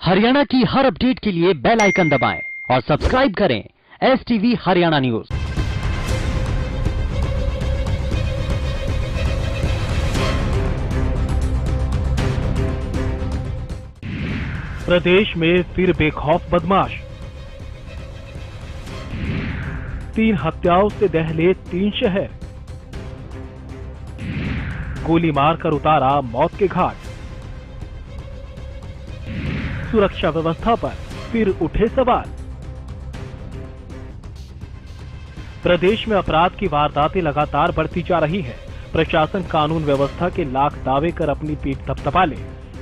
हरियाणा की हर अपडेट के लिए बेल आइकन दबाएं और सब्सक्राइब करें STV हरियाणा न्यूज। प्रदेश में फिर बेखौफ बदमाश, 3 हत्याओं से दहले 3 शहर, गोली मारकर उतारा मौत के घाट। सुरक्षा व्यवस्था पर फिर उठे सवाल। प्रदेश में अपराध की वारदातें लगातार बढ़ती जा रही है। प्रशासन कानून व्यवस्था के लाख दावे कर अपनी पीठ थपथपा ले,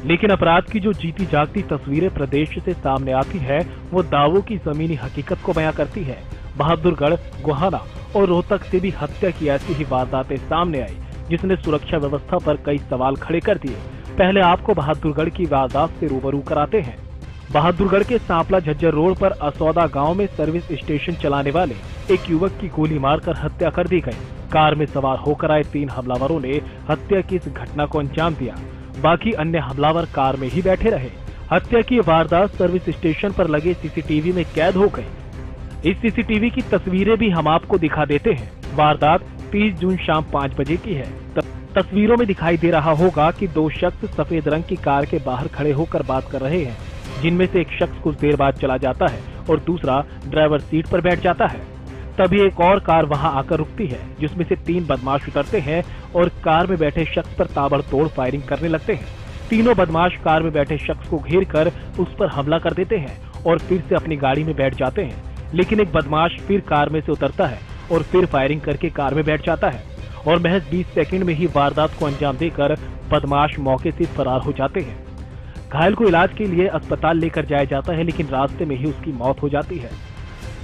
लेकिन अपराध की जो जीती जागती तस्वीरें प्रदेश से सामने आती है वो दावों की जमीनी हकीकत को बयां करती है। बहादुरगढ़, गोहाना और रोहतक से भी हत्या की ऐसी ही वारदातें सामने आई, जिसने सुरक्षा व्यवस्था पर कई सवाल खड़े कर दिए। पहले आपको बहादुरगढ़ की वारदात से रूबरू कराते हैं। बहादुरगढ़ के सांपला झज्जर रोड पर असौदा गांव में सर्विस स्टेशन चलाने वाले एक युवक की गोली मारकर हत्या कर दी गई। कार में सवार होकर आए 3 हमलावरों ने हत्या की इस घटना को अंजाम दिया। बाकी अन्य हमलावर कार में ही बैठे रहे। हत्या की वारदात सर्विस स्टेशन पर लगे CCTV में कैद हो गई। इस CCTV की तस्वीरें भी हम आपको दिखा देते हैं। वारदात 30 जून शाम 5 बजे की है। तस्वीरों में दिखाई दे रहा होगा कि 2 शख्स सफेद रंग की कार के बाहर खड़े होकर बात कर रहे हैं, जिनमें से एक शख्स कुछ देर बाद चला जाता है और दूसरा ड्राइवर सीट पर बैठ जाता है। तभी एक और कार वहां आकर रुकती है, जिसमें से 3 बदमाश उतरते हैं और कार में बैठे शख्स पर ताबड़तोड़ फायरिंग करने लगते हैं। तीनों बदमाश कार में बैठे शख्स को घेर कर उस पर हमला कर देते हैं और फिर से अपनी गाड़ी में बैठ जाते हैं। लेकिन एक बदमाश फिर कार में से उतरता है और फिर फायरिंग करके कार में बैठ जाता है और महज 20 सेकंड में ही वारदात को अंजाम देकर बदमाश मौके से फरार हो जाते हैं। घायल को इलाज के लिए अस्पताल लेकर जाया जाता है, लेकिन रास्ते में ही उसकी मौत हो जाती है।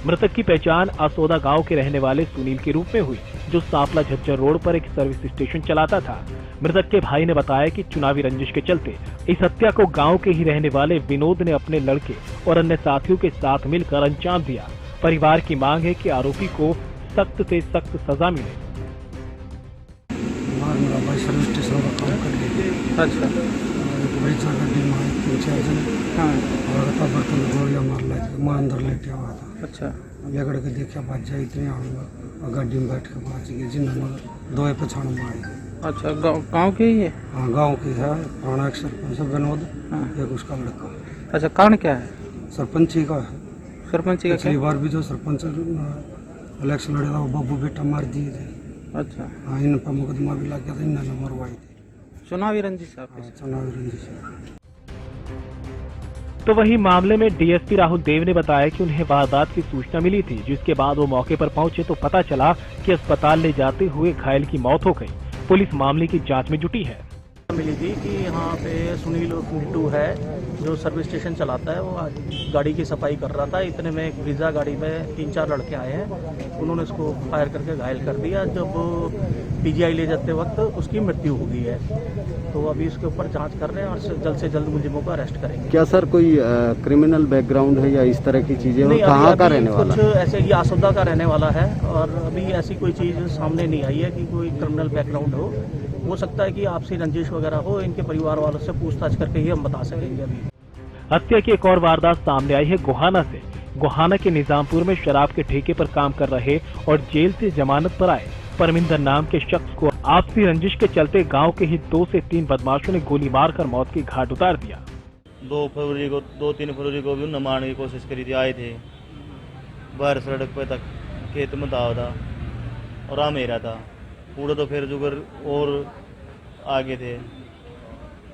मृतक की पहचान असौदा गांव के रहने वाले सुनील के रूप में हुई, जो सांपला झज्जर रोड पर एक सर्विस स्टेशन चलाता था। मृतक के भाई ने बताया कि चुनावी रंजिश के चलते इस हत्या को गांव के ही रहने वाले विनोद ने अपने लड़के और अन्य साथियों के साथ मिलकर अंजाम दिया। परिवार की मांग है कि आरोपी को सख्त से सख्त सजा मिले। सर्विस स्टेशन का काम कर अच्छा बड़ी गड्डी में 3-4 जन और बर्तन गोलियां मार ली, मैं अंदर लेटे हुआ था। अच्छा बिगड़ के देखा बात जाए इतने आऊँगा और गड्डी में बैठ के पहुँच गए, जिन्होंने 2 पछाड़ मारी। अच्छा गाँव के ही है? हाँ गाँव की है। पुराना एक सरपंच विनोद, एक उसका लड़का। अच्छा कारण क्या है? सरपंची का है। सरपंची का पिछली बार भी जो सरपंच इलेक्शन लड़े था वो बाबू बेटा मार दिए थे। अच्छा हाँ, इन पर मुकदमा भी लग गया था, इन्होंने मरवाई थी। चुनावी रंजिश है। चुनावी रंजिश है। तो वही मामले में DSP राहुल देव ने बताया कि उन्हें वारदात की सूचना मिली थी, जिसके बाद वो मौके पर पहुंचे तो पता चला कि अस्पताल ले जाते हुए घायल की मौत हो गई। पुलिस मामले की जांच में जुटी है। मिली थी कि यहाँ पे सुनील मिट्टू है जो सर्विस स्टेशन चलाता है, वो गाड़ी की सफाई कर रहा था। इतने में एक ब्रीजा गाड़ी में 3-4 लड़के आए हैं, उन्होंने इसको फायर करके घायल कर दिया। जब PGI ले जाते वक्त उसकी मृत्यु हो गई है, तो अभी इसके ऊपर जांच कर रहे हैं और से जल्द मुलजिमों को अरेस्ट करेंगे। क्या सर कोई क्रिमिनल बैकग्राउंड है या इस तरह की चीजें? कहाँ का रहने वाला? कुछ ऐसे ही असौदा का रहने वाला है और अभी ऐसी कोई चीज सामने नहीं आई है कि कोई क्रिमिनल बैकग्राउंड हो सकता है कि आपसी रंजिश वगैरह हो। इनके परिवार वालों से पूछताछ करके ही हम बता सकेंगे। अभी हत्या की एक और वारदात सामने आई है गोहाना से। गोहाना के निजामपुर में शराब के ठेके पर काम कर रहे और जेल से जमानत पर आए परमिंदर नाम के शख्स को आपसी रंजिश के चलते गांव के ही 2 से 3 बदमाशों ने गोली मारकर मौत की घाट उतार दिया। 2-3 फरवरी को भी उन्हें मारने की कोशिश करी थी। आए थे बाहर सड़क पे तक खेत में दाव था और आ मेरा था पूरा, तो फिर जुगर और आगे थे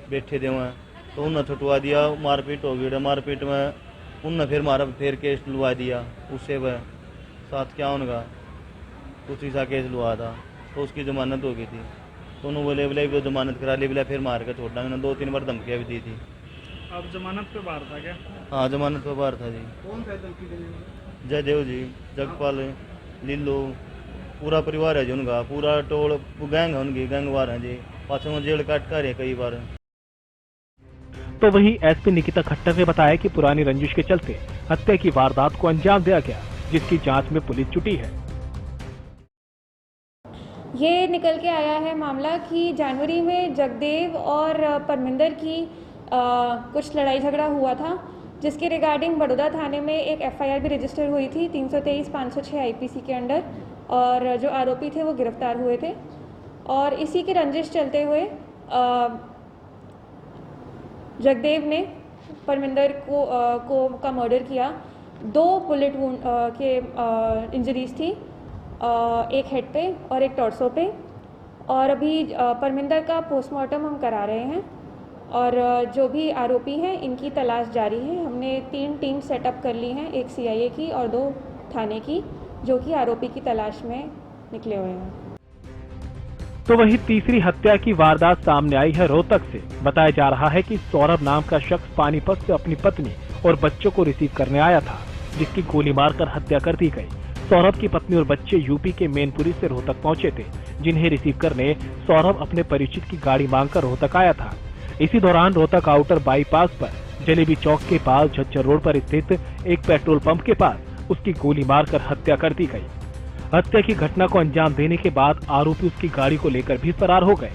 बैठे थे वहाँ, तो उन्हें छुटवा दिया। मारपीट हो गई। मारपीट में उन्हें फिर मारा, फिर केस लुआ दिया। उससे वह साथ क्या उनका कुछ सा केस लुआ था, तो उसकी जमानत हो गई थी। तो उन्होंने बोले बोले जमानत करा ली, बोला फिर मार कर छोड़ देंगे। 2-3 बार धमकियाँ भी दी थी। अब जमानत पे बाहर था क्या? हाँ जमानत पे बाहर था जी। कौन सा दल की? जयदेव जी, जगपाल, लीलू, पूरा परिवार है जी उनका, पूरा टोल गैंग है उनकी, गैंगवार है जी। पाछे में जेल काट कर है कई बार। तो वहीं SP निकिता खट्टर ने बताया कि पुरानी रंजिश के चलते हत्या की वारदात को अंजाम दिया गया, जिसकी जांच में पुलिस जुटी है। ये निकल के आया है मामला कि जनवरी में जगदेव और परमिंदर की कुछ लड़ाई झगड़ा हुआ था जिसके रिगार्डिंग बड़ौदा थाने में एक FIR भी रजिस्टर हुई थी 323-506 IPC के अंडर, और जो आरोपी थे वो गिरफ्तार हुए थे। और इसी की रंजिश चलते हुए जगदेव ने परमिंदर का मर्डर किया। 2 बुलेट वुंड के इंजरीज थी, एक हेड पे और एक टॉर्सो पे। और अभी परमिंदर का पोस्टमार्टम हम करा रहे हैं और जो भी आरोपी हैं इनकी तलाश जारी है। हमने 3 टीम सेटअप कर ली हैं, एक CIA की और 2 थाने की, जो कि आरोपी की तलाश में निकले हुए हैं। तो वही तीसरी हत्या की वारदात सामने आई है रोहतक से। बताया जा रहा है कि सौरभ नाम का शख्स पानीपत से अपनी पत्नी और बच्चों को रिसीव करने आया था, जिसकी गोली मारकर हत्या कर दी गई। सौरभ की पत्नी और बच्चे यूपी के मैनपुरी से रोहतक पहुंचे थे, जिन्हें रिसीव करने सौरभ अपने परिचित की गाड़ी मांगकर रोहतक आया था। इसी दौरान रोहतक आउटर बाईपास पर जलेबी चौक के पास झज्जर रोड पर स्थित एक पेट्रोल पंप के पास उसकी गोली मारकर हत्या कर दी गई। हत्या की घटना को अंजाम देने के बाद आरोपी उसकी गाड़ी को लेकर भी फरार हो गए।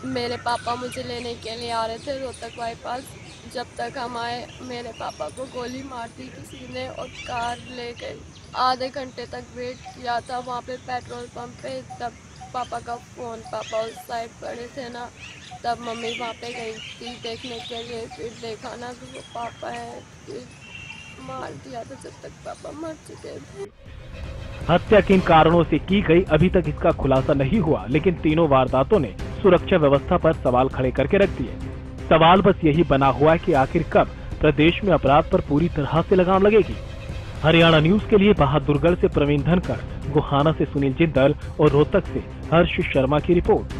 मेरे पापा मुझे लेने के लिए आ रहे थे रोहतक बाईपास। जब तक हम आए मेरे पापा को गोली मार दी किसी ने और कार ले गई। आधे घंटे तक वेट किया था वहाँ पे पेट्रोल पंप पे। तब पापा का फ़ोन, पापा उस साइड पड़े थे ना, तब मम्मी वहाँ पे गई थी देखने के लिए। फिर देखा ना कि वो पापा है, फिर मार दिया था जब तक पापा मर चुके थे। हत्या किन कारणों से की गई अभी तक इसका खुलासा नहीं हुआ, लेकिन तीनों वारदातों ने सुरक्षा व्यवस्था पर सवाल खड़े करके रख दिए। सवाल बस यही बना हुआ है कि आखिर कब प्रदेश में अपराध पर पूरी तरह से लगाम लगेगी। हरियाणा न्यूज के लिए बहादुरगढ़ से प्रवीण धनखड़, गोहाना से सुनील जिंदल और रोहतक से हर्ष शर्मा की रिपोर्ट।